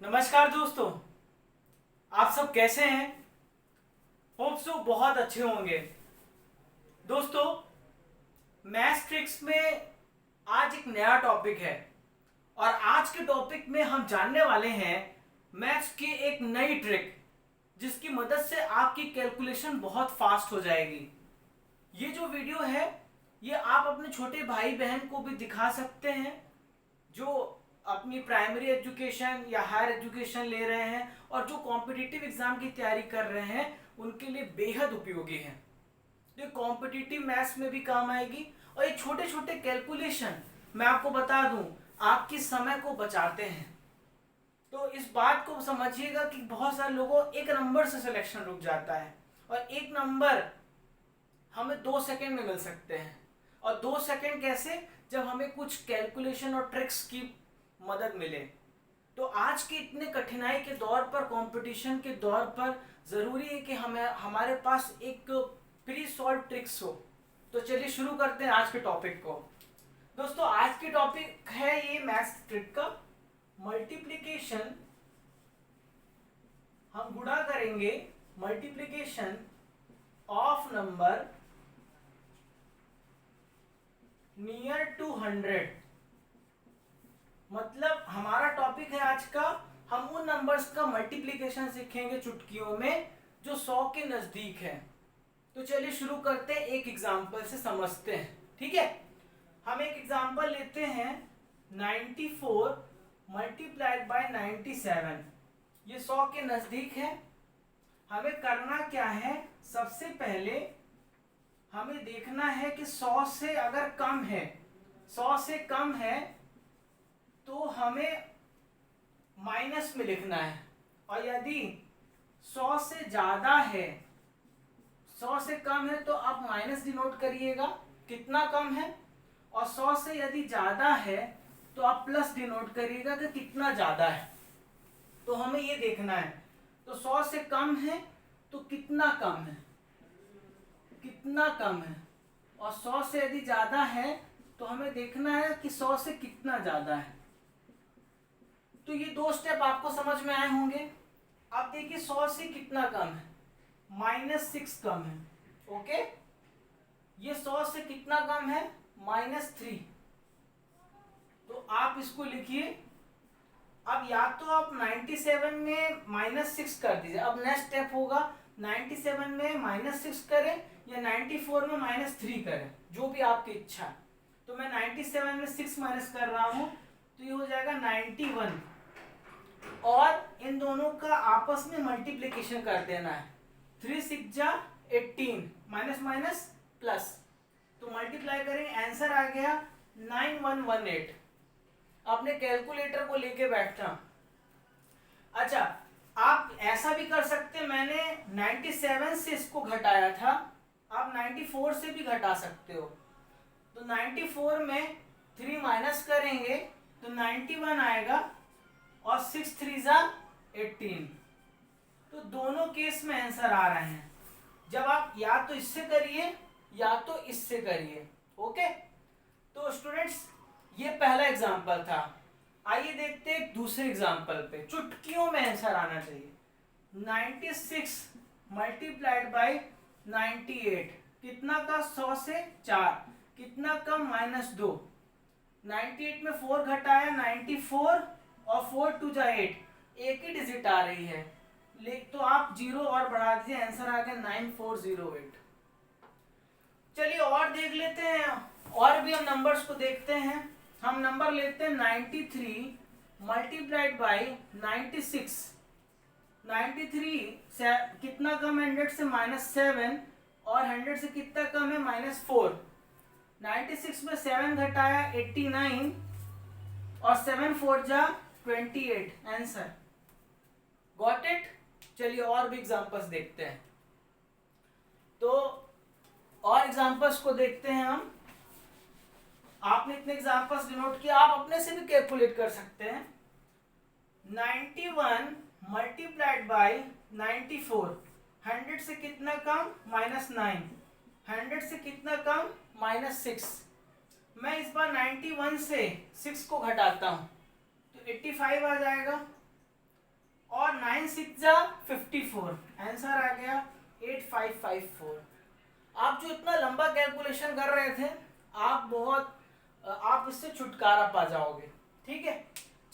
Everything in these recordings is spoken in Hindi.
नमस्कार दोस्तों, आप सब कैसे हैं? होप सो बहुत अच्छे होंगे। दोस्तों, मैथ्स ट्रिक्स में आज एक नया टॉपिक है और आज के टॉपिक में हम जानने वाले हैं मैथ्स की एक नई ट्रिक जिसकी मदद से आपकी कैलकुलेशन बहुत फास्ट हो जाएगी। ये जो वीडियो है ये आप अपने छोटे भाई बहन को भी दिखा सकते हैं जो अपनी प्राइमरी एजुकेशन या हायर एजुकेशन ले रहे हैं और जो कॉम्पिटिटिव एग्जाम की तैयारी कर रहे हैं उनके लिए बेहद उपयोगी है। ये कॉम्पिटिटिव मैथ्स में भी काम आएगी और ये छोटे छोटे कैलकुलेशन मैं आपको बता दूं आपके समय को बचाते हैं। तो इस बात को समझिएगा कि बहुत सारे लोगों एक नंबर से सिलेक्शन रुक जाता है और एक नंबर हमें 2 सेकंड में मिल सकते हैं। और 2 सेकंड कैसे, जब हमें कुछ कैलकुलेशन और ट्रिक्स की मदद मिले। तो आज के इतने कठिनाई के दौर पर, कंपटीशन के दौर पर ज़रूरी है कि हमारे पास एक प्री सॉल्व ट्रिक्स हो। तो चलिए शुरू करते हैं आज के टॉपिक को। दोस्तों, आज की टॉपिक है ये मैथ्स ट्रिक का मल्टीप्लिकेशन। हम गुणा करेंगे multiplication of number near to 100। मतलब हमारा टॉपिक है आज का, हम उन नंबर्स का मल्टीप्लिकेशन सीखेंगे चुटकियों में जो 100 के नजदीक है। तो चलिए शुरू करते हैं, एक एग्जांपल से समझते हैं। ठीक है, हम एक एग्जांपल लेते हैं 94 मल्टीप्लाइड बाय 97। ये 100 के नजदीक है। हमें करना क्या है, सबसे पहले हमें देखना है कि 100 से अगर कम है, 100 से कम है तो हमें माइनस में लिखना है, और यदि 100 से ज्यादा है, 100 से कम है तो आप माइनस डिनोट करिएगा कितना कम है, और 100 से यदि ज्यादा है तो आप प्लस डिनोट करिएगा कि कितना ज्यादा है। तो हमें ये देखना है। तो 100 से कम है तो कितना कम है, कितना कम है, और 100 से यदि ज्यादा है तो हमें देखना है कि 100 से कितना ज्यादा है। तो ये 2 स्टेप आपको समझ में आए होंगे। अब देखिए 100 से कितना कम है, -6 कम है। ओके, ये 100 से कितना कम है, -3। तो आप इसको लिखिए। अब या तो आप 97 में -6 कर दीजिए। अब नेक्स्ट स्टेप होगा 97 में -6 करें या 94 में -3 करें, जो भी आपकी इच्छा है। तो मैं 97 में 6 माइनस कर रहा हूं तो ये हो जाएगा 91, और इन दोनों का आपस में मल्टीप्लिकेशन कर देना है। 3 6 जा 18, माइनस माइनस प्लस, तो मल्टीप्लाई करेंगे, आंसर आ गया 9118। अपने कैलकुलेटर को लेके बैठना। अच्छा, आप ऐसा भी कर सकते हैं, मैंने 97 से इसको घटाया था, आप 94 से भी घटा सकते हो। तो 94 में 3 माइनस करेंगे तो 91 आएगा, और 6 3 जा 18। तो दोनों केस में आंसर आ रहे हैं। जब आप या तो इससे करिए या तो इससे करिए। ओके, तो स्टूडेंट्स ये पहला एग्जांपल था। आइए देखते हैं दूसरे एग्जांपल पे, चुटकियों में आंसर आना चाहिए। 96 मल्टीप्लाइड बाय 98, कितना का, 100 से 4, कितना कम, -2। 98 में 4 घटाया 94, और 4 2 जा 8, एक ही डिजिट आ रही है, तो आप 0 और बढ़ा दीजिए, आंसर आ गया 9408। चलिए और देख लेते हैं, और भी हम नंबर्स को देखते हैं। हम नंबर लेते हैं 93 मल्टीप्लाइड बाय 96। 93 से कितना कम है 100 से, -7, और 100 से कितना कम है, -4। 96 में 7 घटाया 89, और 7 4 जा 28, आंसर। Got it. चलिए और भी एग्जांपल्स देखते हैं। तो और एग्जांपल्स को देखते हैं हम। आपने इतने एग्जांपल्स डिनोट किया, आप अपने से भी कैलकुलेट कर सकते हैं। 91 मल्टीप्लाइड बाय 94, 100 से कितना कम, -9, 100 से कितना कम, -6। मैं इस बार 91 से 6 को घटाता हूं तो 85 आ जाएगा। और 9 6 जा 54, आंसर आ गया 8554। आप जो इतना लंबा कैलकुलेशन कर रहे थे, आप इससे छुटकारा पा जाओगे। ठीक है,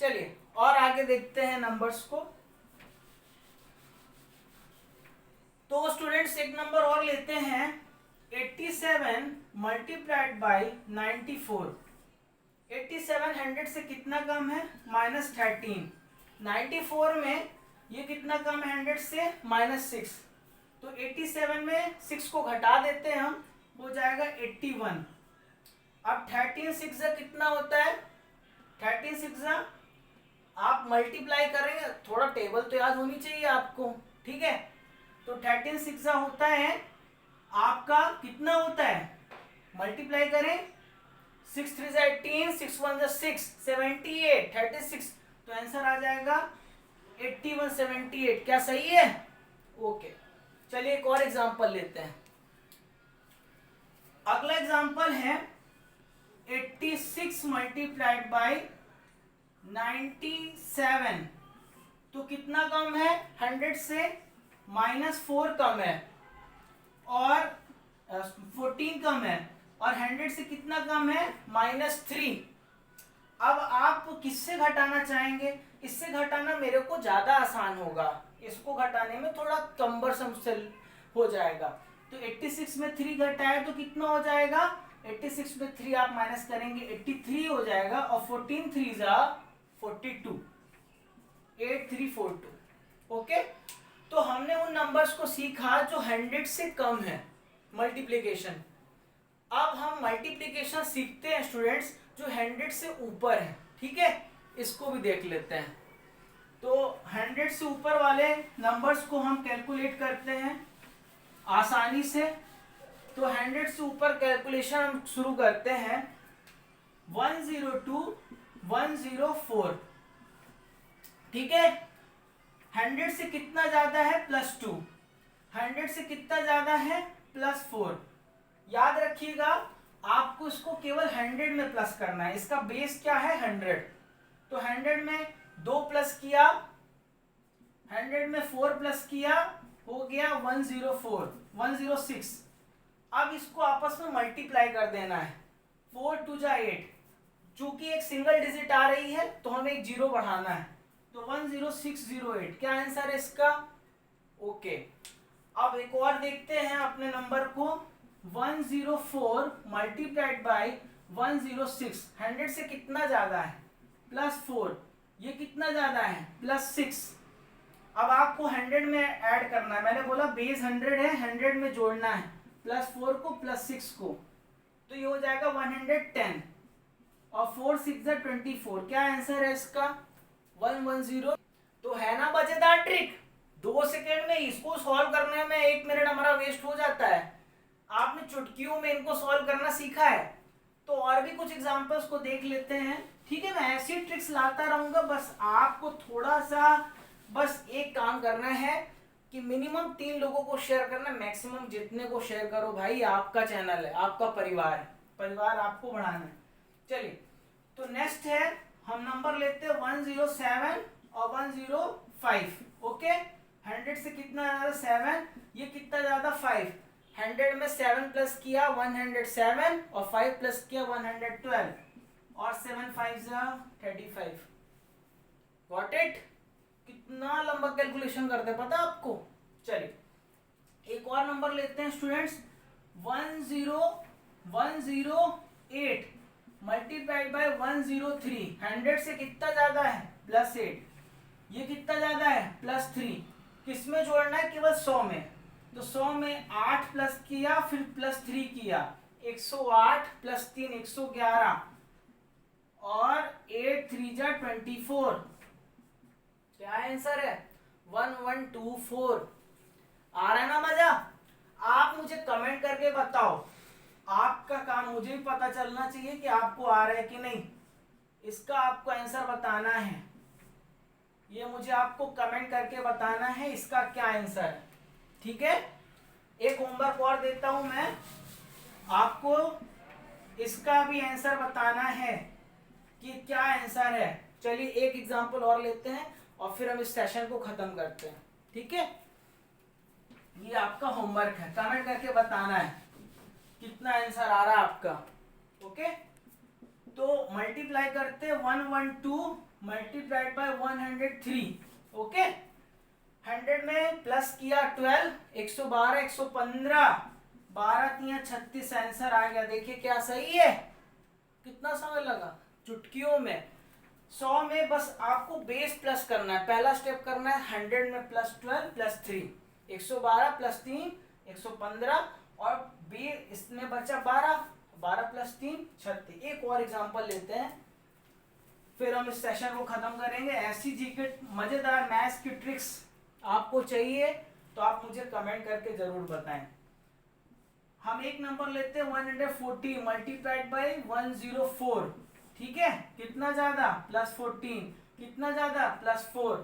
चलिए और आगे देखते हैं नंबर्स को। तो स्टूडेंट्स एक नंबर और लेते हैं, 87 मल्टीप्लाइड बाई 94। 87 100 से कितना कम है, -13। 94 में ये कितना कम है 100 से, -6। तो 87 में 6 को घटा देते हैं हम, हो जाएगा 81। अब 13 6 कितना होता है, 13 6 आप मल्टीप्लाई करेंगे, थोड़ा टेबल तो याद होनी चाहिए आपको। ठीक है, तो 13 6 होता है आपका, कितना होता है, मल्टीप्लाई करें, 6 3 18, 6 1 6, 78, 36। तो आंसर आ जाएगा 8178। क्या सही है? ओके, चलिए एक और एग्जांपल लेते हैं। अगला एग्जांपल है 86 मल्टीप्लाइड बाई 97। तो कितना कम है, 100 से -4 कम है और 14 कम है, और 100 से कितना कम है, -3। अब आप किससे घटाना चाहेंगे? इससे घटाना मेरे को ज्यादा आसान होगा, इसको घटाने में थोड़ा कम्बरसम हो जाएगा। तो 86 में 3 घटाए तो कितना हो जाएगा, 86 में 3 आप माइनस करेंगे 83 हो जाएगा, और 14 3 जा 42, 8342। ओके, तो हमने उन नंबर्स को सीखा जो 100 से कम है, मल्टीप्लिकेशन। अब हम मल्टीप्लिकेशन सीखते हैं स्टूडेंट्स जो 100 से ऊपर है। ठीक है, इसको भी देख लेते हैं। तो 100 से ऊपर वाले नंबर्स को हम कैलकुलेट करते हैं आसानी से। तो 100 से ऊपर कैलकुलेशन हम शुरू करते हैं, 102 104। ठीक है, 100 से कितना ज्यादा है, +2। 100 से कितना ज्यादा है, +4। याद रखिएगा, आपको इसको केवल 100 में प्लस करना है, इसका बेस क्या है, 100। तो 100 में 2 प्लस किया, 100 में 4 प्लस किया, हो गया 104 106। अब इसको आपस में मल्टीप्लाई कर देना है, 4 2 जा 8। चूंकि एक सिंगल डिजिट आ रही है तो हमें एक 0 बढ़ाना है, तो 10608। क्या आंसर है इसका? ओके, अब एक और देखते हैं अपने नंबर को, 104 मल्टीप्लाइड बाई 106। 100 से कितना ज्यादा है, +4। ये कितना ज्यादा है, +6। अब आपको 100 में ऐड करना है, मैंने बोला बेस 100 है, 100 में जोड़ना है +4 को +6 को, तो ये हो जाएगा 110, और 4 6 24। क्या आंसर है इसका? 110। तो है ना मजेदार ट्रिक, 2 सेकेंड में इसको सॉल्व करने में 1 मिनट हमारा वेस्ट हो जाता है। आपने चुटकियों में इनको सॉल्व करना सीखा है, तो और भी कुछ एग्जांपल्स को देख लेते हैं। ठीक है, मैं ऐसी ट्रिक्स लाता रहूंगा, बस आपको थोड़ा सा बस एक काम करना है कि मिनिमम 3 लोगों को शेयर करना, मैक्सिमम जितने को शेयर करो भाई, आपका चैनल है, आपका परिवार है, परिवार आपको बढ़ाना है। चलिए, तो नेक्स्ट है, हम नंबर लेते हैं 107 और 105। ओके, 100 से कितना ज्यादा, 7। ये कितना ज्यादा, 5। 100 में 7 प्लस किया 107, और 5 प्लस किया 112, और 7 5 35। Got it? कितना लंबा कैलकुलेशन करते हैं पता आपको। चलिए एक और नंबर लेते हैं स्टूडेंट्स, 10108 मल्टीप्लाइड बाय 103। 100 से कितना ज्यादा है, +8। ये कितना ज्यादा है, +3। किस में जोड़ना है, केवल 100 में। तो 100 में 8 प्लस किया, फिर +3 किया, 108 + 3 111, और 8 3 जा 24। क्या आंसर है, 1124। आ रहा है ना मजा? आप मुझे कमेंट करके बताओ, आपका काम मुझे भी पता चलना चाहिए कि आपको आ रहा है कि नहीं। इसका आपको आंसर बताना है, ये मुझे आपको कमेंट करके बताना है इसका क्या आंसर है। ठीक है, एक होमवर्क और देता हूं मैं आपको, इसका भी आंसर बताना है कि क्या आंसर है। चलिए एक एग्जांपल और लेते हैं, और फिर हम इस सेशन को खत्म करते हैं। ठीक है, ये आपका होमवर्क है, कमेंट करके बताना है कितना आंसर आ रहा है आपका। ओके, तो मल्टीप्लाई करते 112 मल्टीप्लाइड बाय 103। ओके, 100 में प्लस किया 12, 112, 115, 12 3 36 आंसर आ गया। देखिए क्या सही है, कितना समय लगा चुटकियों में। 100 में बस आपको बेस प्लस करना है, पहला स्टेप करना है 100 में प्लस 12 प्लस 3, 112 प्लस 3 115, और बेस इसमें बचा 12, 12 प्लस 3 36। एक और एग्जांपल लेते हैं, फिर हम इस सेशन को खत्म करेंगे। ऐसी जीके मजेदार मैथ्स की ट्रिक्स आपको चाहिए तो आप मुझे कमेंट करके जरूर बताएं। हम एक नंबर लेते हैं 140 मल्टीप्लाइड बाय 104। ठीक है, कितना ज्यादा प्लस 14, कितना ज्यादा प्लस 4।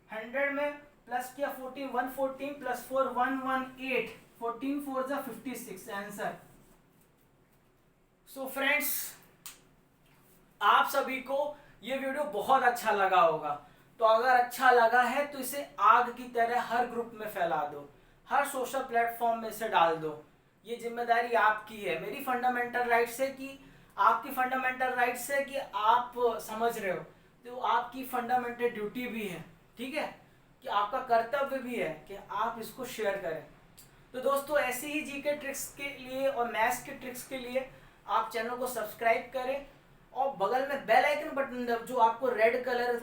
100 में प्लस किया 14, 114 प्लस 4 118, 14 4 जा 56 आंसर। सो फ्रेंड्स, आप सभी को ये वीडियो बहुत अच्छा लगा होगा, तो अगर अच्छा लगा है तो इसे आग की तरह हर ग्रुप में फैला दो, हर सोशल प्लेटफॉर्म में इसे डाल दो। ये जिम्मेदारी आपकी है, मेरी फंडामेंटल राइट्स है कि आपकी फंडामेंटल राइट्स है कि आप समझ रहे हो, तो आपकी फंडामेंटल ड्यूटी भी है, ठीक है, कि आपका कर्तव्य भी है कि आप इसको शेयर करें। तो दोस्तों, ऐसी ही जीके ट्रिक्स के लिए और मैथ्स के ट्रिक्स के लिए आप चैनल को सब्सक्राइब करें और बगल में बेल आइकन बटन जो आपको रेड कलर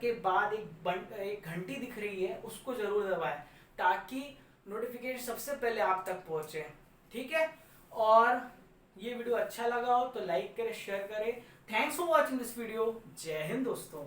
के बाद एक घंटी दिख रही है उसको जरूर दबाएं, ताकि नोटिफिकेशन सबसे पहले आप तक पहुंचे। ठीक है, और ये वीडियो अच्छा लगा हो तो लाइक करें, शेयर करें। Thanks for watching this video. जय हिंद दोस्तों।